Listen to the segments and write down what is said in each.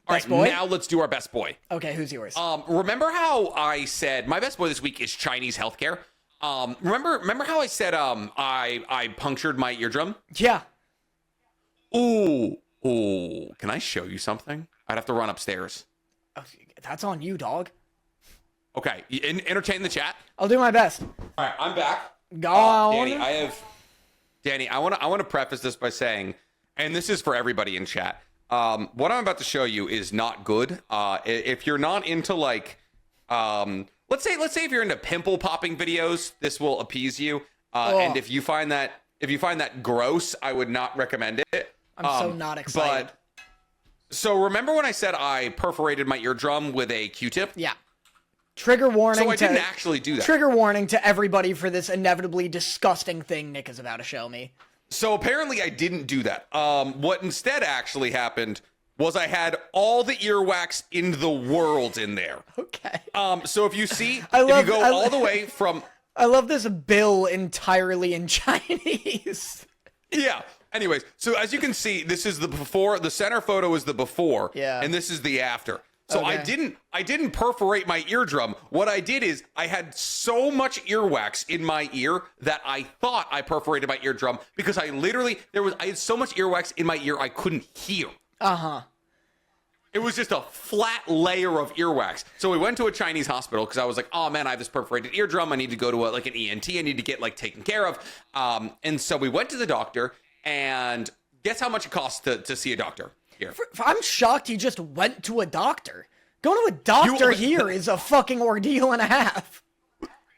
Best boy? Now let's do our best boy. Okay, who's yours? Remember how I said my best boy this week is Chinese healthcare? Remember how I said I punctured my eardrum? Yeah. Ooh. Can I show you something? I'd have to run upstairs. That's on you, dog. Okay, entertain the chat. I'll do my best. All right, I'm back. Go on. Danny, I want to preface this by saying, and this is for everybody in chat. What I'm about to show you is not good. If you're not into like, let's say if you're into pimple popping videos, this will appease you. And if you find that gross, I would not recommend it. I'm so not excited. So remember when I said I perforated my eardrum with a Q-tip? Yeah. Trigger warning. So I didn't actually do that. Trigger warning to everybody for this inevitably disgusting thing Nick is about to show me. So apparently I didn't do that. What instead actually happened was I had all the earwax in the world in there. Okay. So if you see, if you go all the way from... I love this bill entirely in Chinese. Yeah. Anyways, so as you can see, this is the before. The center photo is the before. Yeah. And this is the after. So okay. I didn't perforate my eardrum. What I did is I had so much earwax in my ear that I thought I perforated my eardrum because I had so much earwax in my ear I couldn't hear. Uh-huh. It was just a flat layer of earwax. So we went to a Chinese hospital because I was like, oh man, I have this perforated eardrum. I need to go to an ENT. I need to get taken care of. And so we went to the doctor, and guess how much it costs to see a doctor here? I'm shocked he just went to a doctor. Going to a doctor here is a fucking ordeal and a half.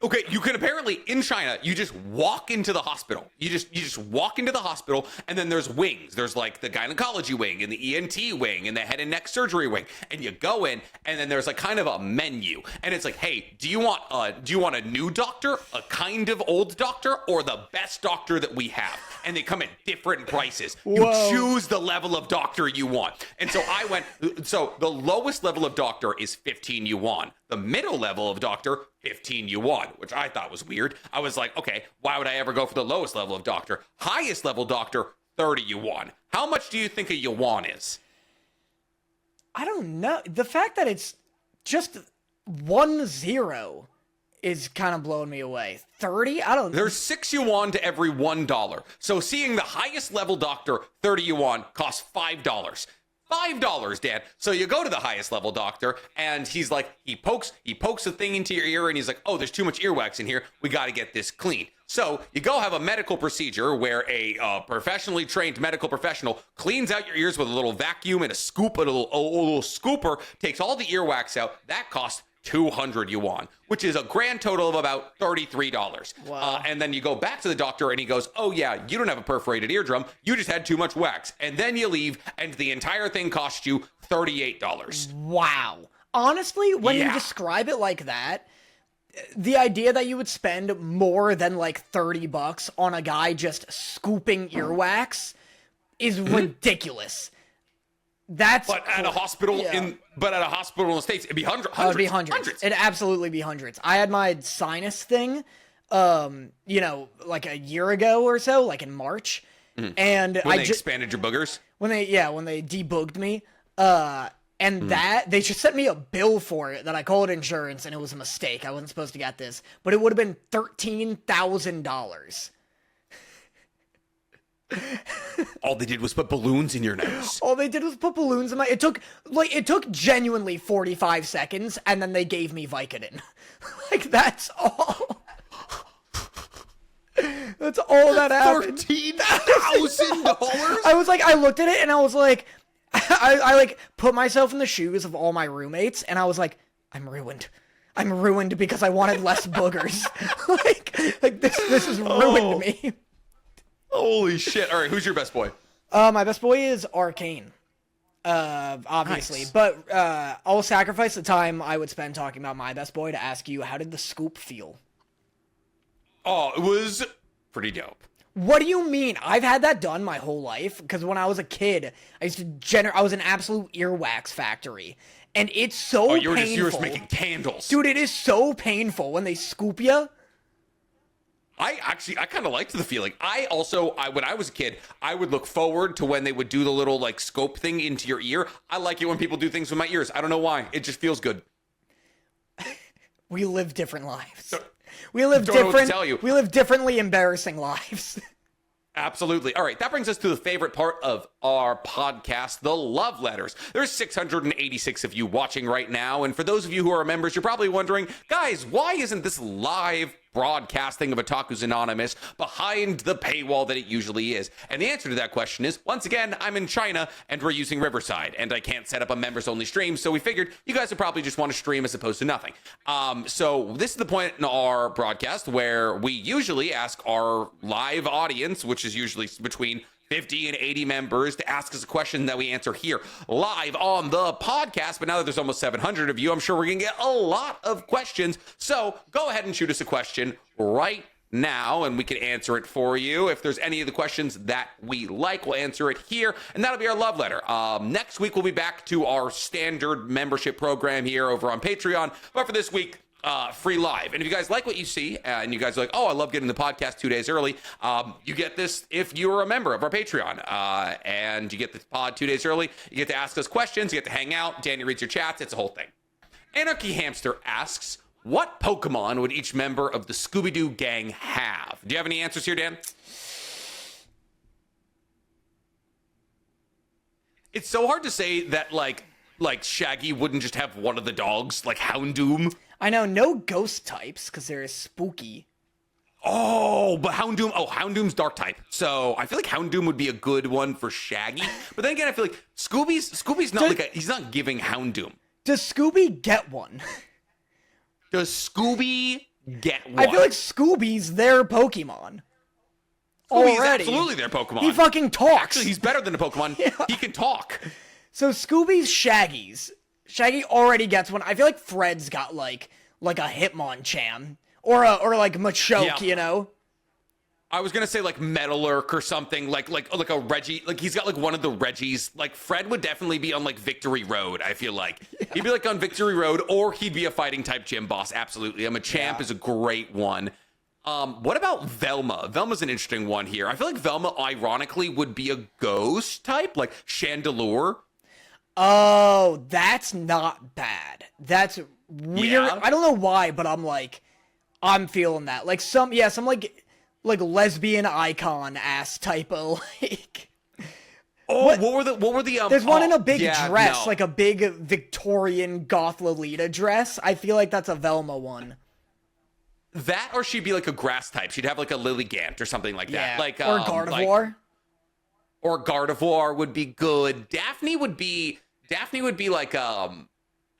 Okay, you can apparently, in China, you just walk into the hospital. You just walk into the hospital, and then there's wings. There's the gynecology wing and the ENT wing and the head and neck surgery wing. And you go in, and then there's kind of a menu. And it's like, hey, do you want a new doctor, a kind of old doctor, or the best doctor that we have? And they come at different prices. You choose the level of doctor you want. And so so the lowest level of doctor is 15 yuan. The middle level of doctor, 15 yuan, which I thought was weird. I was like, okay, why would I ever go for the lowest level of doctor? Highest level doctor, 30 yuan. How much do you think a yuan is? I don't know. The fact that it's just 10 is kind of blowing me away. 30? I don't know. There's 6 yuan to every $1. So seeing the highest level doctor, 30 yuan, costs $5. $5, Dan. So you go to the highest level doctor, and he's like, he pokes a thing into your ear, and he's like, oh, there's too much earwax in here. We got to get this clean. So you go have a medical procedure where a professionally trained medical professional cleans out your ears with a little vacuum and a little scooper, takes all the earwax out. That costs 200 yuan, which is a grand total of about $33. Wow. And then you go back to the doctor and he goes, oh yeah, you don't have a perforated eardrum. You just had too much wax. And then you leave and the entire thing costs you $38. Wow. Honestly, when you describe it like that, the idea that you would spend more than $30 on a guy just scooping earwax is ridiculous. But at a hospital in the States, it'd be hundreds. It would be hundreds. It'd absolutely be hundreds. I had my sinus thing, a year ago or so, in March. Mm-hmm. And when they expanded your boogers? When they debugged me. And that, they just sent me a bill for it that I called insurance, and it was a mistake. I wasn't supposed to get this. But it would have been $13,000. All they did was put balloons in your nose. All they did was put balloons in my... It took genuinely 45 seconds, and then they gave me Vicodin. That's all. That's all that happened. $13,000? I looked at it, and I was like... I put myself in the shoes of all my roommates, and I was like, I'm ruined. I'm ruined because I wanted less boogers. This has ruined me. Holy shit. All right, who's your best boy? My best boy is Arcane. Obviously. Nice. But I'll sacrifice the time I would spend talking about my best boy to ask you, how did the scoop feel? Oh, it was pretty dope. What do you mean? I've had that done my whole life, because when I was a kid, I was an absolute earwax factory. And it's so painful. You were just making candles. Dude, it is so painful when they scoop you. I kind of liked the feeling. When I was a kid, I would look forward to when they would do the little like scope thing into your ear. I like it when people do things with my ears. I don't know why. It just feels good. We live different lives. So, we live don't know what to different. tell you. We live differently embarrassing lives. Absolutely. All right, that brings us to the favorite part of our podcast, the love letters. There's 686 of you watching right now, and for those of you who are members, you're probably wondering, guys, why isn't this live broadcasting of Otakus Anonymous behind the paywall that it usually is? And the answer to that question is, once again, I'm in China and we're using Riverside, and I can't set up a members-only stream, so we figured you guys would probably just want to stream as opposed to nothing. So this is the point in our broadcast where we usually ask our live audience, which is usually between 50 and 80 members, to ask us a question that we answer here live on the podcast. But now that there's almost 700 of you, I'm sure we're going to get a lot of questions. So go ahead and shoot us a question right now, and we can answer it for you. If there's any of the questions that we like, we'll answer it here, and that'll be our love letter. Next week, we'll be back to our standard membership program here over on Patreon. But for this week, free live. And if you guys like what you see, and you guys are like, oh, I love getting the podcast 2 days early, you get this if you're a member of our Patreon, and you get the pod 2 days early. You get to ask us questions, you get to hang out, Danny reads your chats, it's a whole thing. Anarchy Hamster asks, what Pokemon would each member of the Scooby-Doo gang have? Do you have any answers here, Dan? It's so hard to say that like Shaggy wouldn't just have one of the dogs, like Houndoom. I know, no ghost types, because they're spooky. Oh, but Houndoom, Houndoom's dark type. So I feel like Houndoom would be a good one for Shaggy. But then again, I feel like Scooby's not he's not giving Houndoom. Does Scooby get one? Does Scooby get one? I feel like Scooby's their Pokemon. Scooby's already. Absolutely their Pokemon. He fucking talks. Actually, he's better than a Pokemon. Yeah. He can talk. So Scooby's Shaggy's. Shaggy already gets one. I feel like Fred's got like a Hitmonchan or like Machoke, yeah. You know. I was gonna say like Metalurk or something, like a Reggie. Like he's got like one of the Reggies. Like Fred would definitely be on like Victory Road. I feel like he'd be like on Victory Road, or he'd be a fighting type gym boss. Absolutely, Machamp is a great one. What about Velma? Velma's an interesting one here. I feel like Velma, ironically, would be a ghost type, like Chandelure. Oh, that's not bad. That's weird. Yeah. I don't know why, but I'm feeling that. Like some like lesbian icon ass type of like. Oh, what were the There's one in a big dress, no. like a big Victorian goth Lolita dress. I feel like that's a Velma one. That, or she'd be like a grass type. She'd have like a Lilligant or something like that. Like or Gardevoir. Or Gardevoir would be good. Daphne would be like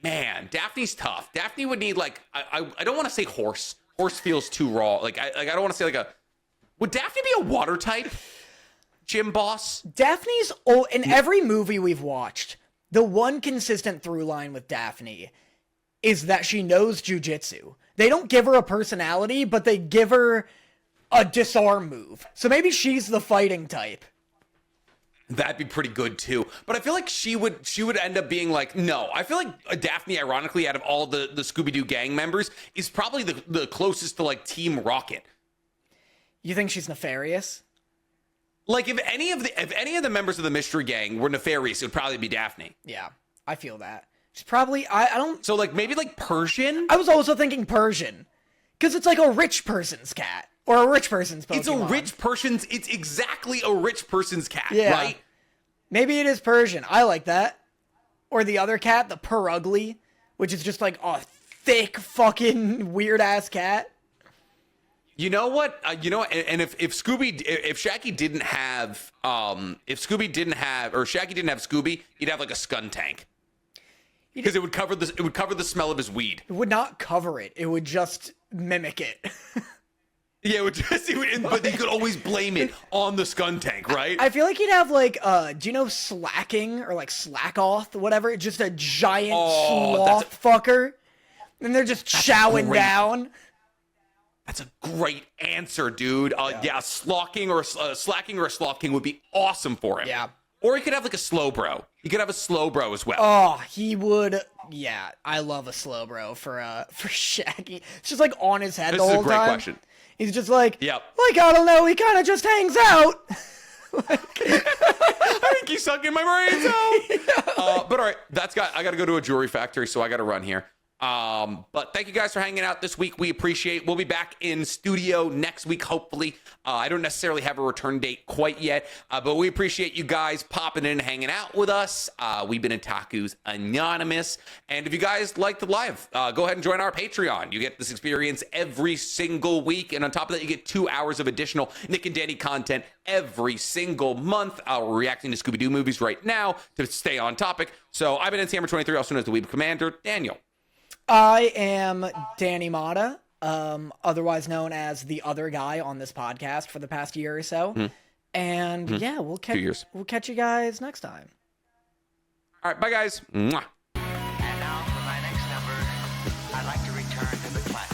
man, Daphne's tough. Daphne would need like I don't want to say horse. Horse feels too raw. Like I don't want to say like a. Would Daphne be a water type gym boss? Daphne's in every movie we've watched, the one consistent through line with Daphne is that she knows jujitsu. They don't give her a personality, but they give her a disarm move. So maybe she's the fighting type. That'd be pretty good too. But I feel like she would end up being like, no. I feel like Daphne, ironically, out of all the Scooby-Doo gang members, is probably the closest to like Team Rocket. You think she's nefarious? Like if any of the members of the mystery gang were nefarious, it would probably be Daphne. Yeah, I feel that. She's probably I don't. So like maybe like Persian. I was also thinking Persian, because it's like a rich person's cat or a rich person's Pokemon. It's exactly a rich person's cat, yeah. Right? Maybe it is Persian. I like that. Or the other cat, the Purugly, which is just like a thick fucking weird ass cat. You know what? And if Shaggy didn't have Scooby, he'd have like a Skuntank. Because it would cover the smell of his weed. It would not cover it. It would just mimic it. Yeah, but they could always blame it on the Skuntank, right? I feel like he'd have like, do you know Slacking or like Slackoth, whatever? Just a giant sloth fucker. And they're just chowing down. That's a great answer, dude. Yeah, Slacking or a Sloth King would be awesome for him. Yeah. Or he could have like a Slowbro. He could have a Slowbro as well. Oh, he would Yeah, I love a slow bro for Shaggy. It's just like on his head This the is whole a great time. question. He's just like, Yep. like, I don't know, he kind of just hangs out. I think he's sucking my brains out. But all right, I got to go to a jewelry factory, so I got to run here. But thank you guys for hanging out this week. We appreciate. We'll be back in studio next week, hopefully. I don't necessarily have a return date quite yet, but we appreciate you guys popping in and hanging out with us. We've been Otakus Anonymous, and if you guys like the live, go ahead and join our Patreon. You get this experience every single week, and on top of that, you get 2 hours of additional Nick and Danny content every single month. We're reacting to Scooby-Doo movies right now to stay on topic. So I've been NCHammer23, also known as the Weeb Commander. Daniel. I am Danny Motta, otherwise known as the other guy on this podcast for the past year or so. And yeah, we'll catch you guys next time. All right, bye guys. Mwah. And now for my next number, I'd like to return to the classics.